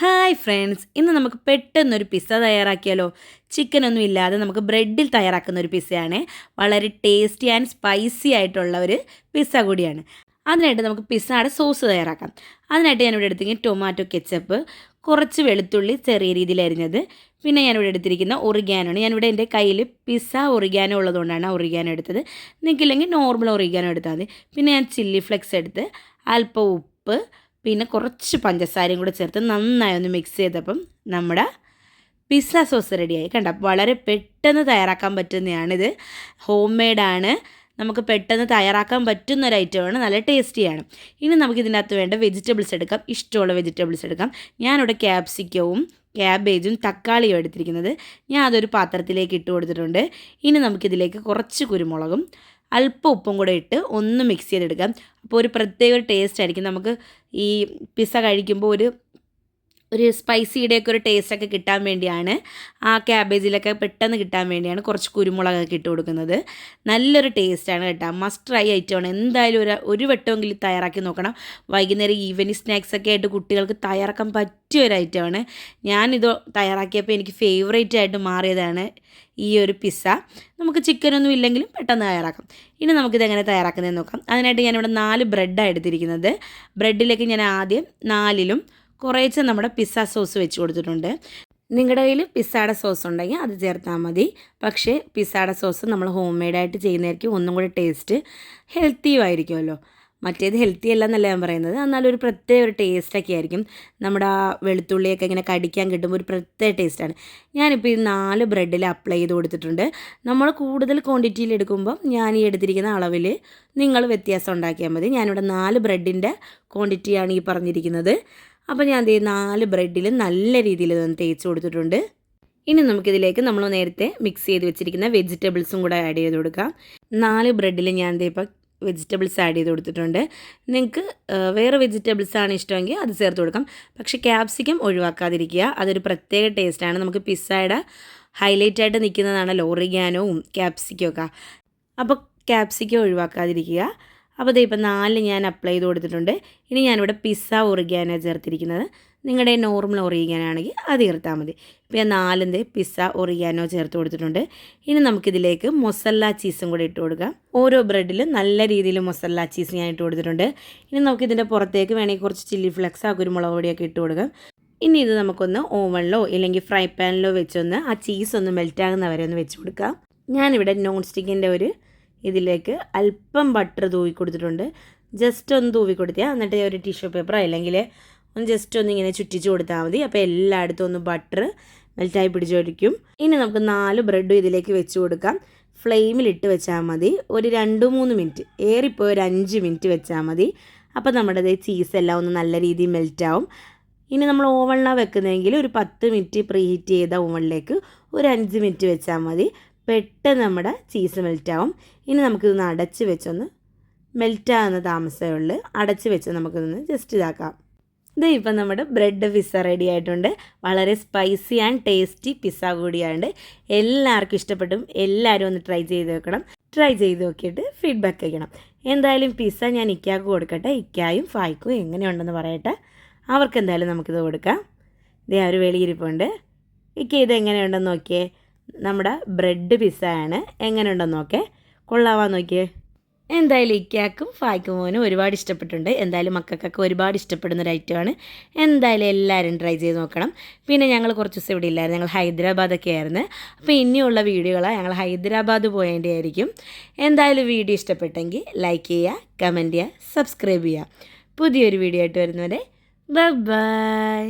Hi friends, ഇന്ന് നമുക്ക് പെട്ടെന്നൊരു പിസ്സ തയ്യാറാക്കിയാലോ? ചിക്കനൊന്നും ഇല്ലാതെ നമുക്ക് ബ്രെഡിൽ തയ്യാറാക്കുന്ന ഒരു പിസ്സയാണ്. വളരെ ടേസ്റ്റി ആൻഡ് സ്പൈസി ആയിട്ടുള്ള ഒരു പിസ്സ കൂടിയാണ്. അതിനായിട്ട് നമുക്ക് പിസ്സയുടെ സോസ് തയ്യാറാക്കാം. അതിനായിട്ട് ഞാനിവിടെ എടുത്തിരിക്കുന്നത് ടൊമാറ്റോ കെച്ചപ്പ്, കുറച്ച് വെളുത്തുള്ളി ചെറിയ രീതിയിൽ അരിഞ്ഞത്, പിന്നെ ഞാനിവിടെ എടുത്തിരിക്കുന്ന ഒറിഗാനോ ആണ്. ഞാനിവിടെ എൻ്റെ കയ്യിൽ പിസ്സ ഒറിഗാനോ ഉള്ളതുകൊണ്ടാണ് ഒറിഗാനോ എടുത്തത്. നിങ്ങൾക്കില്ലെങ്കിൽ നോർമൽ ഒറിഗാനോ എടുത്താൽ മതി. പിന്നെ ഞാൻ ചില്ലി ഫ്ലെക്സ് എടുത്ത് അല്പം ഉപ്പ്, പിന്നെ കുറച്ച് പഞ്ചസാരയും കൂടെ ചേർത്ത് നന്നായി ഒന്ന് മിക്സ് ചെയ്തപ്പം നമ്മുടെ പിസ്സ സോസ് റെഡിയായി. കണ്ട, വളരെ പെട്ടെന്ന് തയ്യാറാക്കാൻ പറ്റുന്നതാണിത്. ഹോം മെയ്ഡാണ്, നമുക്ക് പെട്ടെന്ന് തയ്യാറാക്കാൻ പറ്റുന്ന ഒരു ഐറ്റമാണ്, നല്ല ടേസ്റ്റിയാണ്. ഇനി നമുക്ക് ഇതിൻ്റെ അകത്ത് വേണ്ട വെജിറ്റബിൾസ് എടുക്കാം. ഇഷ്ടമുള്ള വെജിറ്റബിൾസ് എടുക്കാം. ഞാനിവിടെ ക്യാപ്സിക്കവും ക്യാബേജും തക്കാളിയും എടുത്തിരിക്കുന്നത്. ഞാൻ അതൊരു പാത്രത്തിലേക്ക് ഇട്ട് കൊടുത്തിട്ടുണ്ട്. ഇനി നമുക്കിതിലേക്ക് കുറച്ച് കുരുമുളകും അല്പം ഉപ്പും കൂടെ ഇട്ട് ഒന്ന് മിക്സ് ചെയ്തെടുക്കാം. അപ്പോൾ ഒരു പ്രത്യേക ടേസ്റ്റ് ആയിരിക്കും. നമുക്ക് ഈ പിസ്സ കഴിക്കുമ്പോൾ ഒരു സ്പൈസിയുടെയൊക്കെ ഒരു ടേസ്റ്റൊക്കെ കിട്ടാൻ വേണ്ടിയാണ്, ആ ക്യാബേജിലൊക്കെ പെട്ടെന്ന് കിട്ടാൻ വേണ്ടിയാണ് കുറച്ച് കുരുമുളകൊക്കെ ഇട്ട് കൊടുക്കുന്നത്. നല്ലൊരു ടേസ്റ്റാണ് കേട്ടോ. മസ്റ്റ് ട്രൈ ഐറ്റമാണ്. എന്തായാലും ഒരു വട്ടമെങ്കിലും തയ്യാറാക്കി നോക്കണം. വൈകുന്നേരം ഈവനിങ് സ്നാക്സൊക്കെ ആയിട്ട് കുട്ടികൾക്ക് തയ്യാറാക്കാൻ പറ്റിയ ഒരു ഐറ്റമാണ്. ഞാനിത് തയ്യാറാക്കിയപ്പോൾ എനിക്ക് ഫേവറേറ്റ് ആയിട്ട് മാറിയതാണ് ഈ ഒരു പിസ്സ. നമുക്ക് ചിക്കനൊന്നും ഇല്ലെങ്കിലും പെട്ടെന്ന് തയ്യാറാക്കാം. ഇനി നമുക്കിതെങ്ങനെ തയ്യാറാക്കുന്നതെന്ന് നോക്കാം. അതിനായിട്ട് ഞാനിവിടെ 4 ബ്രെഡാണ് എടുത്തിരിക്കുന്നത്. ബ്രെഡിലേക്ക് ഞാൻ ആദ്യം 4ലും കുറേശ്ശെ നമ്മുടെ പിസ്സ സോസ് വെച്ച് കൊടുത്തിട്ടുണ്ട്. നിങ്ങളുടെ കയ്യിൽ പിസ്സയുടെ സോസ് ഉണ്ടെങ്കിൽ അത് ചേർത്താൽ മതി. പക്ഷേ പിസ്സയുടെ സോസ് നമ്മൾ ഹോം മെയ്ഡായിട്ട് ചെയ്യുന്നതായിരിക്കും ഒന്നും കൂടി ടേസ്റ്റ്. ഹെൽത്തിയും ആയിരിക്കുമല്ലോ. മറ്റേത് ഹെൽത്തി അല്ല എന്നല്ല ഞാൻ പറയുന്നത്, എന്നാലും ഒരു പ്രത്യേക ഒരു ടേസ്റ്റൊക്കെ ആയിരിക്കും. നമ്മുടെ ആ വെളുത്തുള്ളിയൊക്കെ ഇങ്ങനെ കടിക്കാൻ കിട്ടുമ്പോൾ ഒരു പ്രത്യേക ടേസ്റ്റാണ്. ഞാനിപ്പോൾ ഈ 4 ബ്രെഡിൽ അപ്ലൈ ചെയ്ത് കൊടുത്തിട്ടുണ്ട്. നമ്മൾ കൂടുതൽ ക്വാണ്ടിറ്റിയിൽ എടുക്കുമ്പോൾ ഞാൻ ഈ എടുത്തിരിക്കുന്ന അളവിൽ നിങ്ങൾ വ്യത്യാസം ഉണ്ടാക്കിയാൽ മതി. ഞാനിവിടെ 4 ബ്രെഡിൻ്റെ ക്വാണ്ടിറ്റിയാണ് ഈ പറഞ്ഞിരിക്കുന്നത്. അപ്പോൾ ഞാൻ 4 ബ്രെഡിൽ നല്ല രീതിയിൽ ഇതൊന്ന് തേച്ച് കൊടുത്തിട്ടുണ്ട്. ഇനി നമുക്കിതിലേക്ക് നമ്മൾ നേരത്തെ മിക്സ് ചെയ്ത് വെച്ചിരിക്കുന്ന വെജിറ്റബിൾസും കൂടെ ആഡ് ചെയ്ത് കൊടുക്കാം. 4 ബ്രെഡിൽ ഞാൻ ഇപ്പോൾ വെജിറ്റബിൾസ് ആഡ് ചെയ്ത് കൊടുത്തിട്ടുണ്ട്. നിങ്ങൾക്ക് വേറെ വെജിറ്റബിൾസാണ് ഇഷ്ടമെങ്കിൽ അത് ചേർത്ത് കൊടുക്കാം. പക്ഷേ ക്യാപ്സിക്കം ഒഴിവാക്കാതിരിക്കുക, അതൊരു പ്രത്യേക ടേസ്റ്റാണ്. നമുക്ക് പിസ്സയുടെ ഹൈലൈറ്റായിട്ട് നിൽക്കുന്നതാണല്ലോ ഒറിഗാനോവും ക്യാപ്സിക്കും ഒക്കെ. അപ്പോൾ ക്യാപ്സിക്കം ഒഴിവാക്കാതിരിക്കുക. അപ്പോൾ ദേ ഇപ്പോൾ 4 ഞാൻ അപ്ലൈ ചെയ്ത് കൊടുത്തിട്ടുണ്ട്. ഇനി ഞാനിവിടെ പിസ്സ ഒറിഗാനോ ചേർത്തിരിക്കുന്നത്. നിങ്ങളുടെ നോർമൽ ഒറിഗാനോ ആണെങ്കിൽ അത് ചേർത്താൽ മതി. ഇപ്പോൾ ഞാൻ 4 പിസ്സ ഒറിഗാനോ ചേർത്ത് കൊടുത്തിട്ടുണ്ട്. ഇനി നമുക്കിതിലേക്ക് മൊസല്ല ചീസും കൂടി ഇട്ട് കൊടുക്കാം. ഓരോ ബ്രെഡിലും നല്ല രീതിയിൽ മൊസല്ല ചീസ് ഞാൻ ഇട്ട് കൊടുത്തിട്ടുണ്ട്. ഇനി നമുക്കിതിൻ്റെ പുറത്തേക്ക് വേണമെങ്കിൽ കുറച്ച് ചില്ലി ഫ്ലെക്സോ കുരുമുളക് പൊടിയൊക്കെ ഇട്ട് കൊടുക്കാം. ഇനി ഇത് നമുക്കൊന്ന് ഓവനിലോ ഇല്ലെങ്കിൽ ഫ്രൈ പാനിലോ വെച്ചൊന്ന് ആ ചീസ് ഒന്ന് മെൽറ്റാകുന്നവരെ ഒന്ന് വെച്ച് കൊടുക്കാം. ഞാനിവിടെ നോൺ സ്റ്റിക്കിൻ്റെ ഇതിലേക്ക് അല്പം ബട്ടർ തൂവി കൊടുത്തിട്ടുണ്ട്. ജസ്റ്റ് ഒന്ന് തൂവി കൊടുത്താൽ, എന്നിട്ട് ഒരു ടിഷ്യൂ പേപ്പറോ അല്ലെങ്കിൽ ഒന്ന് ജസ്റ്റ് ഒന്ന് ഇങ്ങനെ ചുറ്റിച്ച് കൊടുത്താൽ മതി. അപ്പോൾ എല്ലായിടത്തും ഒന്ന് ബട്ടർ മെൽറ്റായി പിടിച്ചൊരിക്കും. ഇനി നമുക്ക് 4 ബ്രെഡും ഇതിലേക്ക് വെച്ച് കൊടുക്കാം. ഫ്ലെയിമിലിട്ട് വെച്ചാൽ മതി. ഒരു 2-3 മിനിറ്റ്, ഏറിപ്പോയി ഒരു 5 മിനിറ്റ് വെച്ചാൽ മതി. അപ്പോൾ നമ്മുടെ ചീസെല്ലാം ഒന്ന് നല്ല രീതിയിൽ മെൽറ്റാവും. ഇനി നമ്മൾ ഓവനിലാണ് വെക്കുന്നതെങ്കിൽ ഒരു 10 മിനിറ്റ് പ്രീ ഹീറ്റ് ചെയ്ത ഓവനിലേക്ക് ഒരു 5 മിനിറ്റ് വെച്ചാൽ മതി. പെട്ടെന്ന് നമ്മുടെ ചീസ് മെൽറ്റാവും. ഇനി നമുക്കിതൊന്ന് അടച്ച് വെച്ചൊന്ന് മെൽറ്റാകുന്ന താമസമേ ഉള്ളൂ. അടച്ച് വെച്ച് നമുക്കിതൊന്ന് ജസ്റ്റ് ഇതാക്കാം. ഇത് ഇപ്പം നമ്മുടെ ബ്രെഡ് പിസ്സ റെഡി ആയിട്ടുണ്ട്. വളരെ സ്പൈസി ആൻഡ് ടേസ്റ്റി പിസ്സ കൂടിയാണ്. എല്ലാവർക്കും ഇഷ്ടപ്പെട്ടും. എല്ലാവരും ഒന്ന് ട്രൈ ചെയ്ത് നോക്കണം. ട്രൈ ചെയ്ത് നോക്കിയിട്ട് ഫീഡ്ബാക്ക് വയ്ക്കണം. എന്തായാലും പിസ്സ ഞാൻ ഇക്കാക്ക് കൊടുക്കട്ടെ. ഇക്കായും ഫായ്ക്കും എങ്ങനെയുണ്ടെന്ന് പറയട്ടെ. അവർക്ക് എന്തായാലും നമുക്കിത് കൊടുക്കാം. ഇതേ ഒരു വെളിയിരിപ്പുണ്ട്. ഇക്ക ഇത് എങ്ങനെയുണ്ടെന്ന് നോക്കിയേ. നമ്മുടെ ബ്രെഡ് പിസ്സയാണ്. എങ്ങനെയുണ്ടെന്ന് നോക്കേ. കൊള്ളാവാൻ നോക്കിയേ. എന്തായാലും ഇക്കാക്കും ഫായ്ക്കും മോനും ഒരുപാട് ഇഷ്ടപ്പെട്ടിട്ടുണ്ട്. എന്തായാലും മക്കൾക്കൊക്കെ ഒരുപാട് ഇഷ്ടപ്പെടുന്ന ഒരു ഐറ്റമാണ്. എന്തായാലും എല്ലാവരും ട്രൈ ചെയ്ത് നോക്കണം. പിന്നെ ഞങ്ങൾ കുറച്ച് ദിവസം ഇവിടെ ഇല്ലായിരുന്നു, ഞങ്ങൾ ഹൈദരാബാദൊക്കെ ആയിരുന്നു. അപ്പോൾ ഇനിയുള്ള വീഡിയോകളാണ് ഞങ്ങൾ ഹൈദരാബാദ് പോയതിൻ്റെ ആയിരിക്കും. എന്തായാലും വീഡിയോ ഇഷ്ടപ്പെട്ടെങ്കിൽ ലൈക്ക് ചെയ്യുക, കമൻറ്റ് ചെയ്യുക, സബ്സ്ക്രൈബ് ചെയ്യുക. പുതിയൊരു വീഡിയോ ആയിട്ട് വരുന്നവരെ ബൈ.